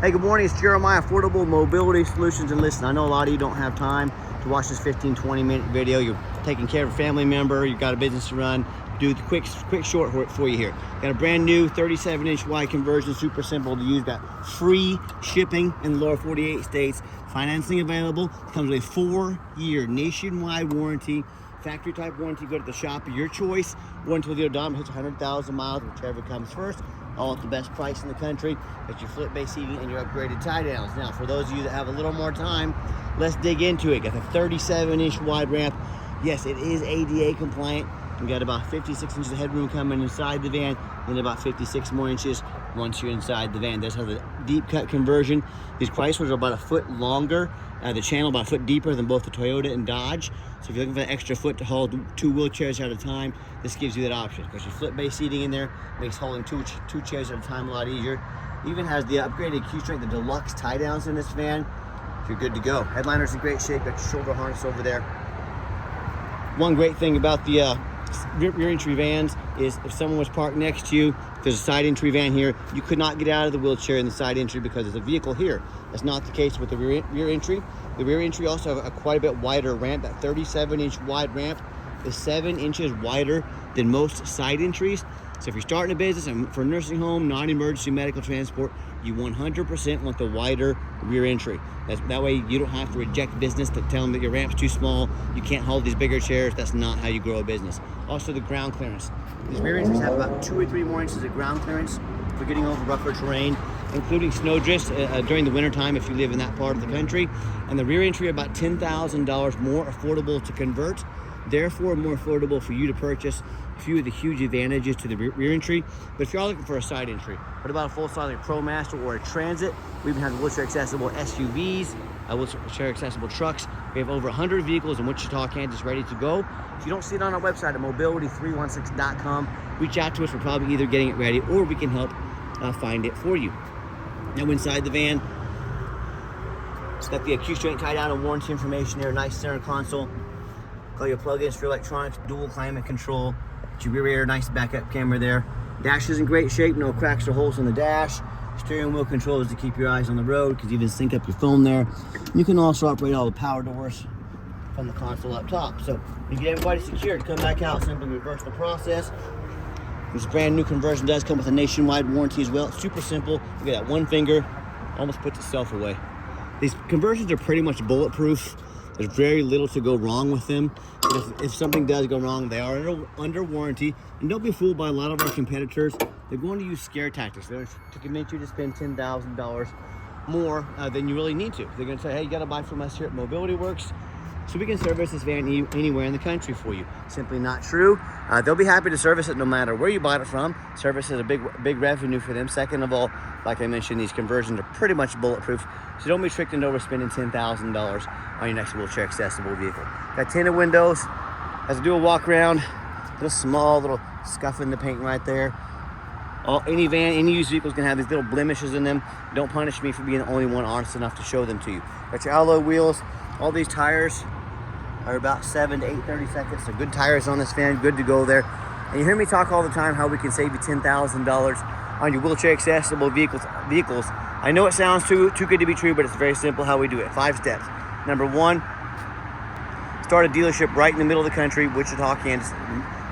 Hey, good morning. It's Jeremiah, Affordable Mobility Solutions. And listen, I know a lot of you don't have time to watch this 15-20 minute video. You're taking care of a family member, you've got a business to run. Do the quick short for you here. Got a brand new 37-inch wide conversion, super simple to use. Got free shipping in the lower 48 states. Financing available. Comes with a 4-year nationwide warranty. Factory type warranty. Go to the shop of your choice. Or until the odometer hits 100,000 miles, whichever comes first. All at the best price in the country. Got your flip base seating and your upgraded tie downs. Now, for those of you that have a little more time, let's dig into it. Got the 37-inch wide ramp. Yes, it is ADA compliant. You got about 56 inches of headroom coming inside the van, and about 56 more inches once you're inside the van. That's how the deep cut conversion. These Chryslers are about a foot longer. The channel about a foot deeper than both the Toyota and Dodge. So if you're looking for an extra foot to hold 2 wheelchairs at a time, this gives you that option. Because your flip base seating in there makes holding two chairs at a time a lot easier. Even has the upgraded Q-Strength, the deluxe tie downs in this van. You're good to go. Headliner's in great shape. Got your shoulder harness over there. One great thing about the rear entry vans is if someone was parked next to you, there's a side entry van here, you could not get out of the wheelchair in the side entry because there's a vehicle here. That's not the case with the rear entry. The rear entry also have a quite a bit wider ramp. That 37-inch wide ramp is 7 inches wider than most side entries. So if you're starting a business and for a nursing home, non-emergency medical transport, you 100% want the wider rear entry. That way you don't have to reject business to tell them that your ramp's too small, you can't hold these bigger chairs. That's not how you grow a business. Also the ground clearance. These rear entries have about 2 or 3 more inches of ground clearance for getting over rougher terrain, including snowdrifts during the wintertime if you live in that part of the country. And the rear entry are about $10,000 more affordable to convert, therefore more affordable for you to purchase. A few of the huge advantages to the rear entry. But if you're looking for a side entry, what about a full-size like ProMaster or a Transit? We even have wheelchair accessible SUVs, wheelchair accessible trucks. We have over 100 vehicles in Wichita, Kansas ready to go. If you don't see it on our website at mobility316.com, reach out to us. We're probably either getting it ready or we can help find it for you. Now inside the van, it's got the Q-Strength tie down and warranty information there. Nice center console. Got your plug-ins for electronics, dual climate control. Your rear air, nice backup camera there. Dash is in great shape, no cracks or holes in the dash. Steering wheel controls to keep your eyes on the road because you can sync up your phone there. You can also operate all the power doors from the console up top. So you get everybody secured. Come back out, simply reverse the process. This brand new conversion does come with a nationwide warranty as well. It's super simple. Look at that, one finger, almost puts itself away. These conversions are pretty much bulletproof. There's very little to go wrong with them. If something does go wrong, they are under warranty. And don't be fooled by a lot of our competitors. They're going to use scare tactics. They're to convince you to spend $10,000 more than you really need to. They're going to say, hey, you got to buy from us here at Mobility Works, so we can service this van anywhere in the country for you. Simply not true. They'll be happy to service it no matter where you bought it from. Service is a big revenue for them. Second of all, like I mentioned, these conversions are pretty much bulletproof, so don't be tricked into overspending $10,000 on your next wheelchair accessible vehicle. Got tinted windows. As I do a walk around, little small little scuff in the paint right there. Any van, any used vehicle is going to have these little blemishes in them. Don't punish me for being the only one honest enough to show them to you. Got your alloy wheels. All these tires are about 7 to 8/32. So good tires on this van, good to go there. And you hear me talk all the time how we can save you $10,000 on your wheelchair accessible vehicles. I know it sounds too good to be true, but it's very simple how we do it. 5 steps. Number 1, start a dealership right in the middle of the country, Wichita, Kansas,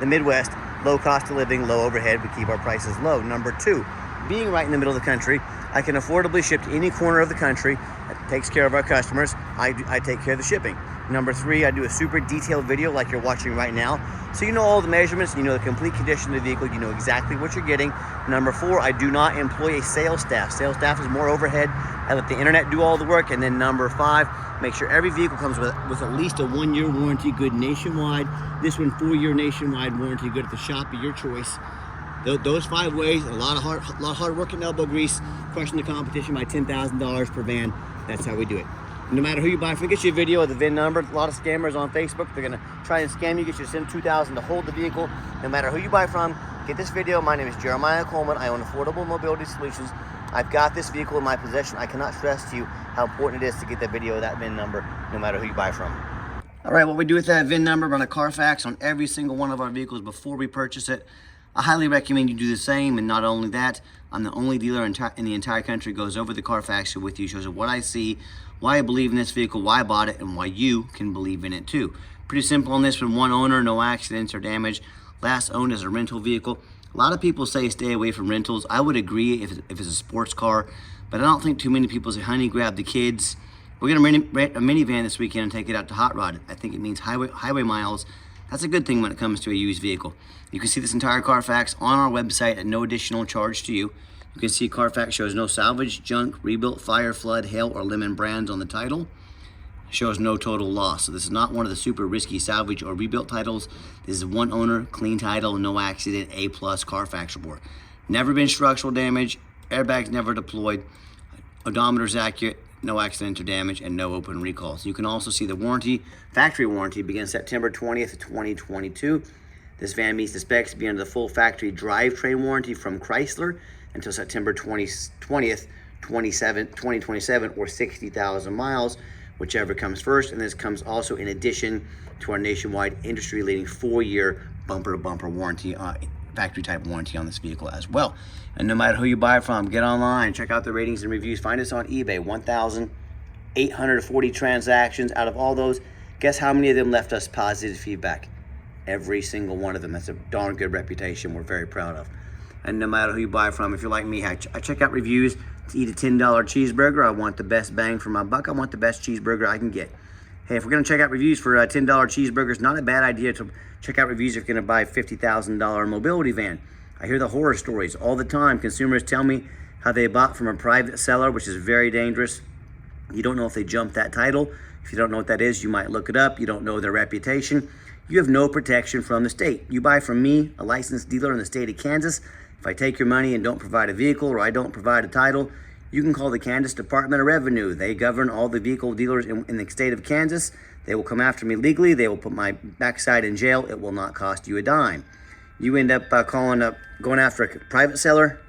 the Midwest. Low cost of living, low overhead. We keep our prices low. Number 2, being right in the middle of the country, I can affordably ship to any corner of the country. That takes care of our customers. I take care of the shipping. Number 3, I do a super detailed video like you're watching right now. So you know all the measurements, you know the complete condition of the vehicle, you know exactly what you're getting. Number 4, I do not employ a sales staff. Sales staff is more overhead. I let the internet do all the work. And then number 5, make sure every vehicle comes with at least a 1-year warranty, good nationwide. This one, 4-year nationwide warranty, good at the shop of your choice. Those 5 ways, a lot of hard work and elbow grease, crushing the competition by $10,000 per van. That's how we do it. No matter who you buy from, get you a video of the VIN number. A lot of scammers on Facebook, they're gonna try and scam you, get you to send $2,000 to hold the vehicle. No matter who you buy from, get this video. My name is Jeremiah Coleman. I own Affordable Mobility Solutions. I've got this vehicle in my possession. I cannot stress to you how important it is to get that video of that VIN number, no matter who you buy from. All right, what we do with that VIN number, run a Carfax on every single one of our vehicles before we purchase it. I highly recommend you do the same. And not only that, I'm the only dealer in the entire country goes over the Carfax with you, shows you what I see, why I believe in this vehicle, why I bought it, and why you can believe in it too. Pretty simple on this one. One owner, no accidents or damage. Last owned as a rental vehicle. A lot of people say stay away from rentals. I would agree if it's a sports car, but I don't think too many people say, honey, grab the kids. We're gonna rent a minivan this weekend and take it out to Hot Rod. I think it means highway miles. That's a good thing when it comes to a used vehicle. You can see this entire Carfax on our website at no additional charge to you. You can see Carfax shows no salvage, junk, rebuilt, fire, flood, hail, or lemon brands on the title. Shows no total loss. So this is not one of the super risky salvage or rebuilt titles. This is one owner, clean title, no accident, A+ Carfax report. Never been structural damage, airbags never deployed, odometer's accurate, no accidents or damage, and no open recalls. You can also see the warranty. Factory warranty begins September 20th, 2022. This van meets the specs to be under the full factory drivetrain warranty from Chrysler until September 20th, 2027, or 60,000 miles, whichever comes first. And this comes also in addition to our nationwide industry-leading 4-year bumper-to-bumper warranty, factory type warranty on this vehicle as well. And no matter who you buy it from, get online, check out the ratings and reviews. Find us on eBay. 1,840 transactions. Out of all those, guess how many of them left us positive feedback? Every single one of them. That's a darn good reputation we're very proud of. And no matter who you buy from, if you're like me, I check out reviews to eat a $10 cheeseburger. I want the best bang for my buck. I want the best cheeseburger I can get. Hey, if we're gonna check out reviews for $10 cheeseburgers, not a bad idea to check out reviews if you're gonna buy a $50,000 mobility van. I hear the horror stories all the time. Consumers tell me how they bought from a private seller, which is very dangerous. You don't know if they jumped that title. If you don't know what that is, you might look it up. You don't know their reputation. You have no protection from the state. You buy from me, a licensed dealer in the state of Kansas. If I take your money and don't provide a vehicle, or I don't provide a title, you can call the Kansas Department of Revenue. They govern all the vehicle dealers in the state of Kansas. They will come after me legally. They will put my backside in jail. It will not cost you a dime. You end up going after a private seller,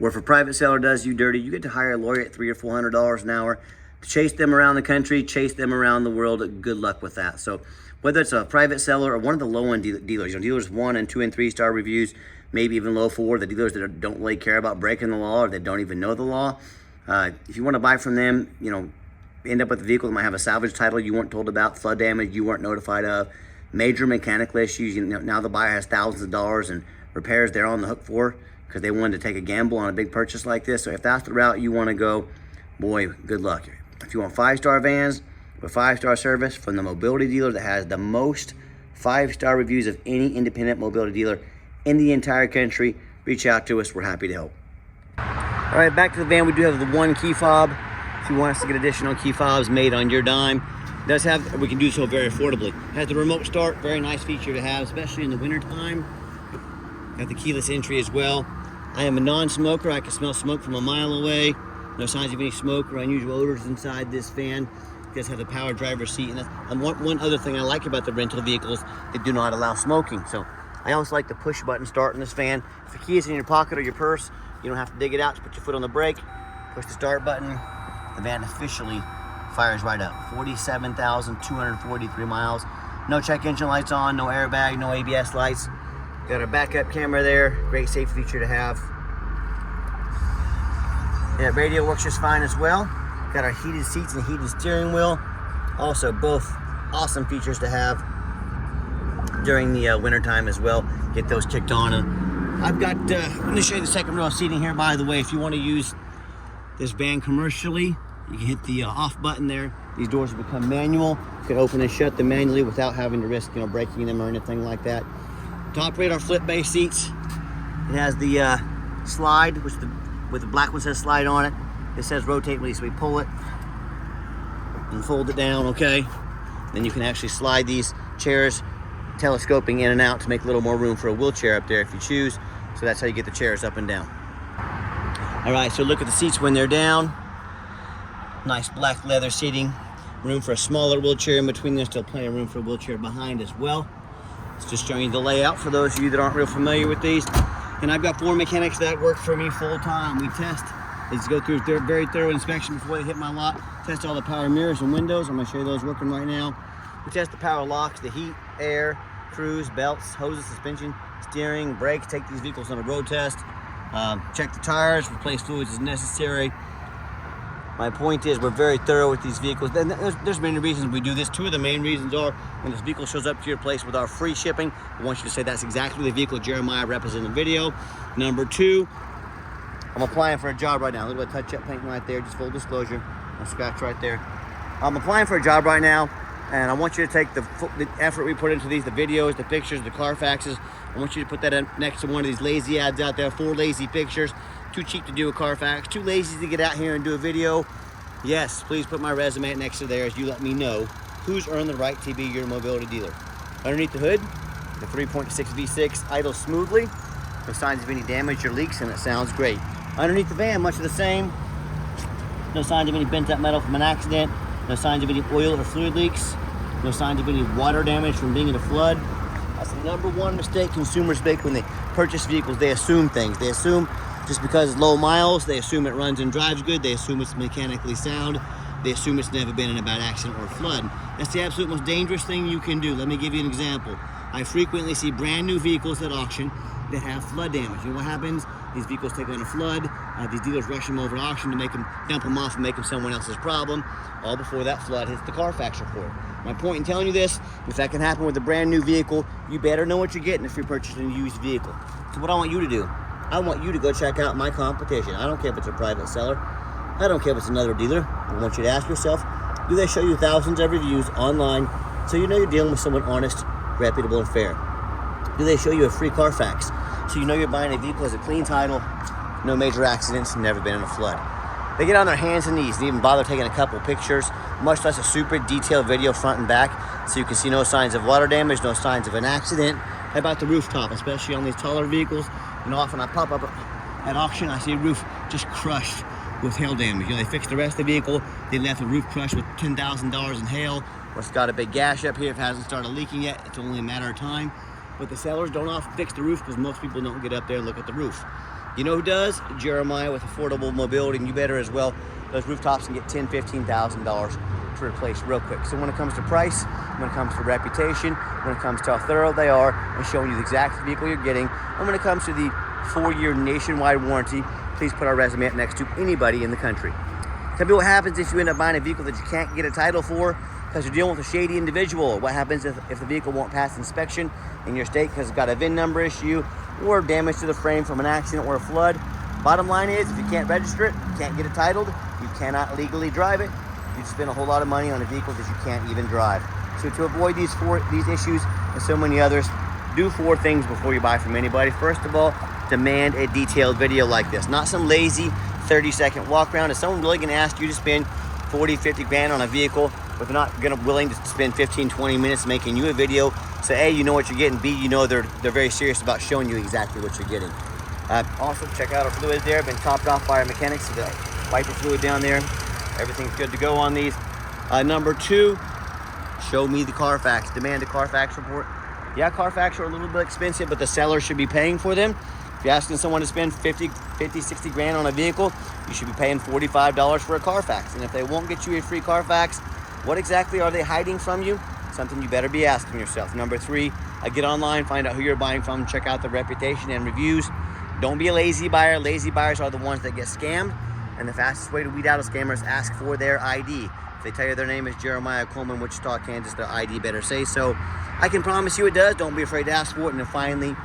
or if a private seller does you dirty, you get to hire a lawyer at $300 or $400 an hour to chase them around the country, chase them around the world. Good luck with that. So whether it's a private seller or one of the low-end dealers, dealers 1 and 2 and 3 star reviews, maybe even low 4, the dealers that don't really care about breaking the law or that don't even know the law. If you want to buy from them, end up with a vehicle that might have a salvage title you weren't told about, flood damage you weren't notified of, major mechanical issues. Now the buyer has thousands of dollars in repairs they're on the hook for because they wanted to take a gamble on a big purchase like this. So if that's the route you want to go, boy, good luck. If you want 5-star vans with 5-star service from the mobility dealer that has the most 5-star reviews of any independent mobility dealer in the entire country, reach out to us. We're happy to help. All right, back to the van. We do have the one key fob. If you want us to get additional key fobs made on your dime, it does have, we can do so very affordably. It has the remote start, very nice feature to have, especially in the winter time. Got the keyless entry as well. I am a non-smoker. I can smell smoke from a mile away. No signs of any smoke or unusual odors inside this van. It does have the power driver's seat. And one other thing I like about the rental vehicles, they do not allow smoking. So I also like the push button start in this van. If the key is in your pocket or your purse, you don't have to dig it out. Just put your foot on the brake, push the start button. The van officially fires right up. 47,243 miles. No check engine lights on, no airbag, no ABS lights. Got a backup camera there. Great safety feature to have. Yeah, radio works just fine as well. Got our heated seats and heated steering wheel. Also both awesome features to have during the winter time as well. Get those kicked on. And I've got, let me show you the second row seating here. By the way, if you want to use this van commercially, you can hit the off button there. These doors will become manual. You can open and shut them manually without having to risk, breaking them or anything like that. Top rate are flip base seats. It has the slide, which with the black one says slide on it. It says rotate release. We pull it and fold it down, okay? Then you can actually slide these chairs, telescoping in and out to make a little more room for a wheelchair up there if you choose. So that's how you get the chairs up and down. All right, so look at the seats when they're down. Nice black leather seating. Room for a smaller wheelchair in between. There's still plenty of room for a wheelchair behind as well. It's just showing you the layout for those of you that aren't real familiar with these. And I've got 4 mechanics that work for me full time. We test, they just go through a very thorough inspection before they hit my lot. Test all the power mirrors and windows. I'm gonna show you those working right now. We test the power locks, the heat, air, cruise, belts, hoses, suspension, steering, brakes. Take these vehicles on a road test. Check the tires, replace fluids as necessary. My point is, we're very thorough with these vehicles. There's many reasons we do this. Two of the main reasons are, when this vehicle shows up to your place with our free shipping, I want you to say that's exactly the vehicle Jeremiah represented in the video. Number two, I'm applying for a job right now. Look at that touch-up paint right there, just full disclosure. A scratch right there. I'm applying for a job right now, and I want you to take the effort we put into these, the videos, the pictures, the Carfaxes. I want you to put that in next to one of these lazy ads out there, 4 lazy pictures. Too cheap to do a Carfax, too lazy to get out here and do a video. Yes, please put my resume next to there as you let me know who's earned the right to be your mobility dealer. Underneath the hood, the 3.6 V6 idles smoothly. No signs of any damage or leaks, and it sounds great. Underneath the van, much of the same. No signs of any bent up metal from an accident. No signs of any oil or fluid leaks. No signs of any water damage from being in a flood. That's the #1 mistake consumers make when they purchase vehicles. They assume things. They assume just because it's low miles, they assume it runs and drives good. They assume it's mechanically sound. They assume it's never been in a bad accident or flood. That's the absolute most dangerous thing you can do. Let me give you an example. I frequently see brand new vehicles at auction that have flood damage. You know what happens? These vehicles take on a flood. These dealers rush them over to auction to dump them off and make them someone else's problem, all before that flood hits the Carfax report. My point in telling you this, if that can happen with a brand new vehicle, you better know what you're getting if you're purchasing a used vehicle. So what I want you to do, I want you to go check out my competition. I don't care if it's a private seller. I don't care if it's another dealer. I want you to ask yourself, do they show you thousands of reviews online so you know you're dealing with someone honest, reputable, and fair? Do they show you a free Carfax so you know you're buying a vehicle that has a clean title, no major accidents, never been in a flood? They get on their hands and knees and even bother taking a couple pictures, much less a super detailed video front and back, so you can see no signs of water damage, no signs of an accident. How about the rooftop, especially on these taller vehicles? And often I pop up at auction, I see a roof just crushed with hail damage. You know, they fixed the rest of the vehicle, they left the roof crushed with $10,000 in hail, or it's got a big gash up here. If it hasn't started leaking yet, it's only a matter of time. But the sellers don't often fix the roof because most people don't get up there and look at the roof. You know who does? Jeremiah with Affordable Mobility, and you better as well. Those rooftops can get $10,000, $15,000 to replace real quick. So when it comes to price, when it comes to reputation, when it comes to how thorough they are and showing you the exact vehicle you're getting, and when it comes to the 4-year nationwide warranty, please put our resume up next to anybody in the country. Tell me what happens if you end up buying a vehicle that you can't get a title for because you're dealing with a shady individual. What happens if the vehicle won't pass inspection in your state because it's got a VIN number issue or damage to the frame from an accident or a flood? Bottom line is, if you can't register it, you can't get it titled, you cannot legally drive it, you'd spend a whole lot of money on a vehicle that you can't even drive. So to avoid these issues and so many others, do 4 things before you buy from anybody. First of all, demand a detailed video like this, not some lazy 30-second walk around. If someone really gonna ask you to spend 40, 50 grand on a vehicle, but they're not willing to spend 15, 20 minutes making you a video, so A, you know what you're getting, B, you know they're very serious about showing you exactly what you're getting. Also, check out our fluids there, been topped off by our mechanics, so the wiper fluid down there, everything's good to go on these. Number 2, show me the Carfax, demand a Carfax report. Yeah, Carfax are a little bit expensive, but the seller should be paying for them. If you're asking someone to spend 50, 60 grand on a vehicle, you should be paying $45 for a Carfax. And if they won't get you a free Carfax, what exactly are they hiding from you? Something you better be asking yourself. Number 3, get online, find out who you're buying from, check out the reputation and reviews. Don't be a lazy buyer. Lazy buyers are the ones that get scammed. And the fastest way to weed out a scammer is ask for their ID. If they tell you their name is Jeremiah Coleman, Wichita, Kansas, their ID better say so. I can promise you it does. Don't be afraid to ask for it. And then finally,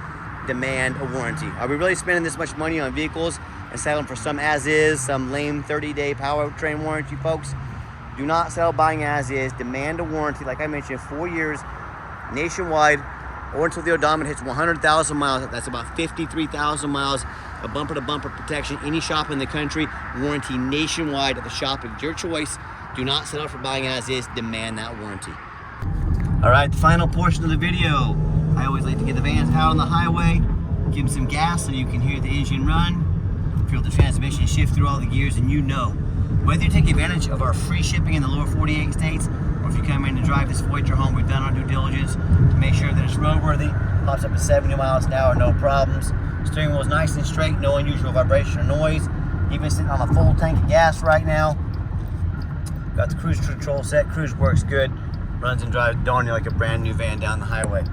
demand a warranty. Are we really spending this much money on vehicles and selling for some as-is, some lame 30-day powertrain warranty, folks? Do not sell buying as-is. Demand a warranty. Like I mentioned, 4 years nationwide, or until the odometer hits 100,000 miles. That's about 53,000 miles of bumper-to-bumper protection. Any shop in the country, warranty nationwide at the shop. It's your choice. Do not settle for buying as-is. Demand that warranty. All right, the final portion of the video. I always like to get the vans out on the highway, give them some gas so you can hear the engine run, feel the transmission shift through all the gears, and you know. Whether you take advantage of our free shipping in the lower 48 states, or if you come in to drive this Voyager home, we've done our due diligence to make sure that it's roadworthy, pops up at 70 miles an hour, no problems. Steering wheel is nice and straight, no unusual vibration or noise. Even sitting on a full tank of gas right now. Got the cruise control set, cruise works good. Runs and drives darn near like a brand new van down the highway.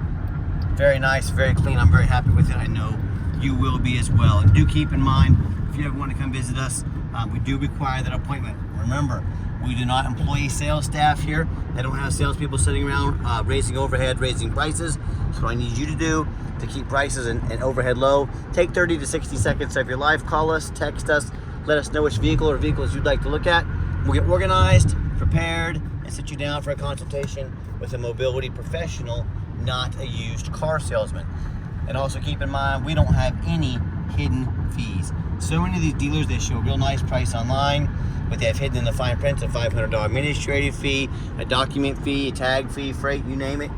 Very nice, very clean. I'm very happy with it. I know you will be as well. And do keep in mind, if you ever want to come visit us, we do require that appointment. Remember, we do not employ sales staff here. They don't have salespeople sitting around raising overhead, raising prices. So what I need you to do to keep prices and overhead low, take 30 to 60 seconds of your life. Call us, text us, let us know which vehicle or vehicles you'd like to look at. We'll get organized, prepared, and sit you down for a consultation with a mobility professional, not a used car salesman. And also keep in mind, we don't have any hidden fees. So many of these dealers, they show a real nice price online, but they have hidden in the fine print a $500 administrative fee, a document fee, a tag fee, freight, you name it,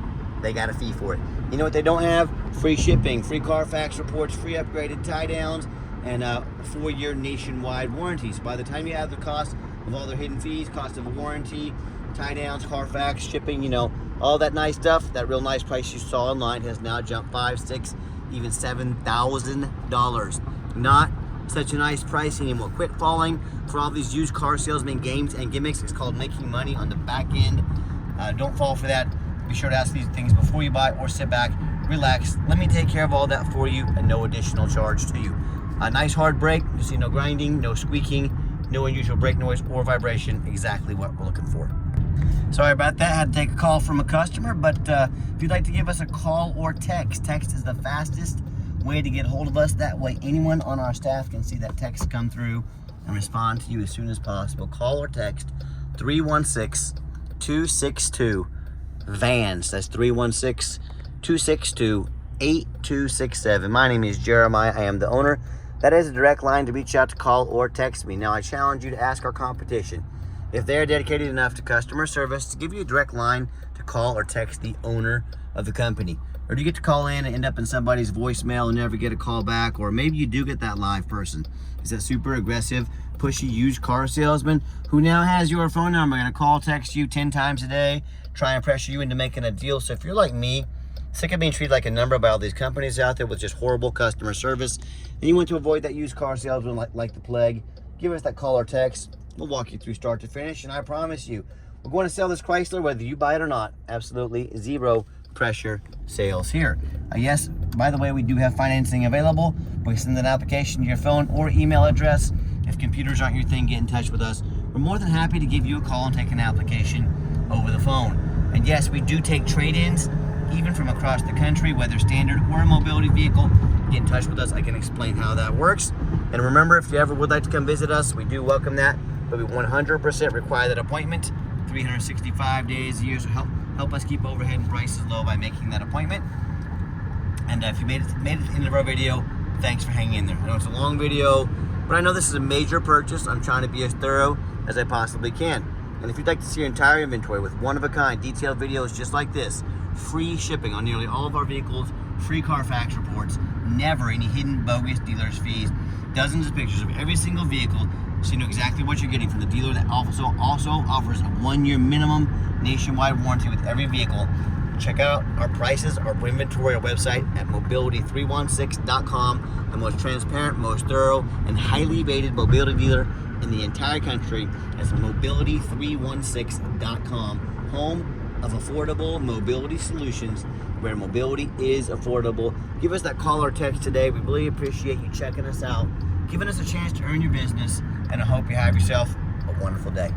they got a fee for it. You know what they don't have? Free shipping, free Carfax reports, free upgraded tie downs, and 4-year nationwide warranties. By the time you add the cost of all their hidden fees, cost of a warranty, tie downs, Carfax, shipping, you know, all that nice stuff, that real nice price you saw online has now jumped $5,000, $6,000, even $7,000. Not such a nice price anymore. Quit falling for all these used car salesman games and gimmicks. It's called making money on the back end. Don't fall for that. Be sure to ask these things before you buy, or sit back, relax. Let me take care of all that for you at no additional charge to you. A nice hard brake. You see no grinding, no squeaking, no unusual brake noise or vibration. Exactly what we're looking for. Sorry about that. I had to take a call from a customer, but if you'd like to give us a call or text is the fastest way to get hold of us. That way anyone on our staff can see that text come through and respond to you as soon as possible. Call or text 316-262-VANS. That's 316-262-8267. My name is Jeremiah. I am the owner. That is a direct line to reach out to, call or text me. Now I challenge you to ask our competition if they are dedicated enough to customer service to give you a direct line to call or text the owner of the company. Or do you get to call in and end up in somebody's voicemail and never get a call back? Or maybe you do get that live person. Is that super aggressive, pushy used car salesman who now has your phone number, going to call, text you 10 times a day, try and pressure you into making a deal? So if you're like me, sick of being treated like a number by all these companies out there with just horrible customer service, and you want to avoid that used car salesman like the plague, give us that call or text. We'll walk you through start to finish, and I promise you, we're going to sell this Chrysler whether you buy it or not. Absolutely zero pressure sales here. Yes, by the way, we do have financing available. We send an application to your phone or email address. If computers aren't your thing, get in touch with us. We're more than happy to give you a call and take an application over the phone. And yes, we do take trade-ins, even from across the country, whether standard or a mobility vehicle. Get in touch with us. I can explain how that works. And remember, if you ever would like to come visit us, we do welcome that, but we 100% require that appointment 365 days a year. So help us keep overhead and prices low by making that appointment. And if you made it to the end of our video, thanks for hanging in there. I know it's a long video, but I know this is a major purchase. I'm trying to be as thorough as I possibly can. And if you'd like to see your entire inventory with one-of-a-kind detailed videos just like this, free shipping on nearly all of our vehicles, free Carfax reports, never any hidden bogus dealer's fees, dozens of pictures of every single vehicle so you know exactly what you're getting from the dealer that also offers a 1-year minimum nationwide warranty with every vehicle. Check out our prices, our inventory, our website at mobility316.com, the most transparent, most thorough, and highly rated mobility dealer in the entire country. That's mobility316.com, home of affordable mobility solutions, where mobility is affordable. Give us that call or text today. We really appreciate you checking us out, giving us a chance to earn your business, and I hope you have yourself a wonderful day.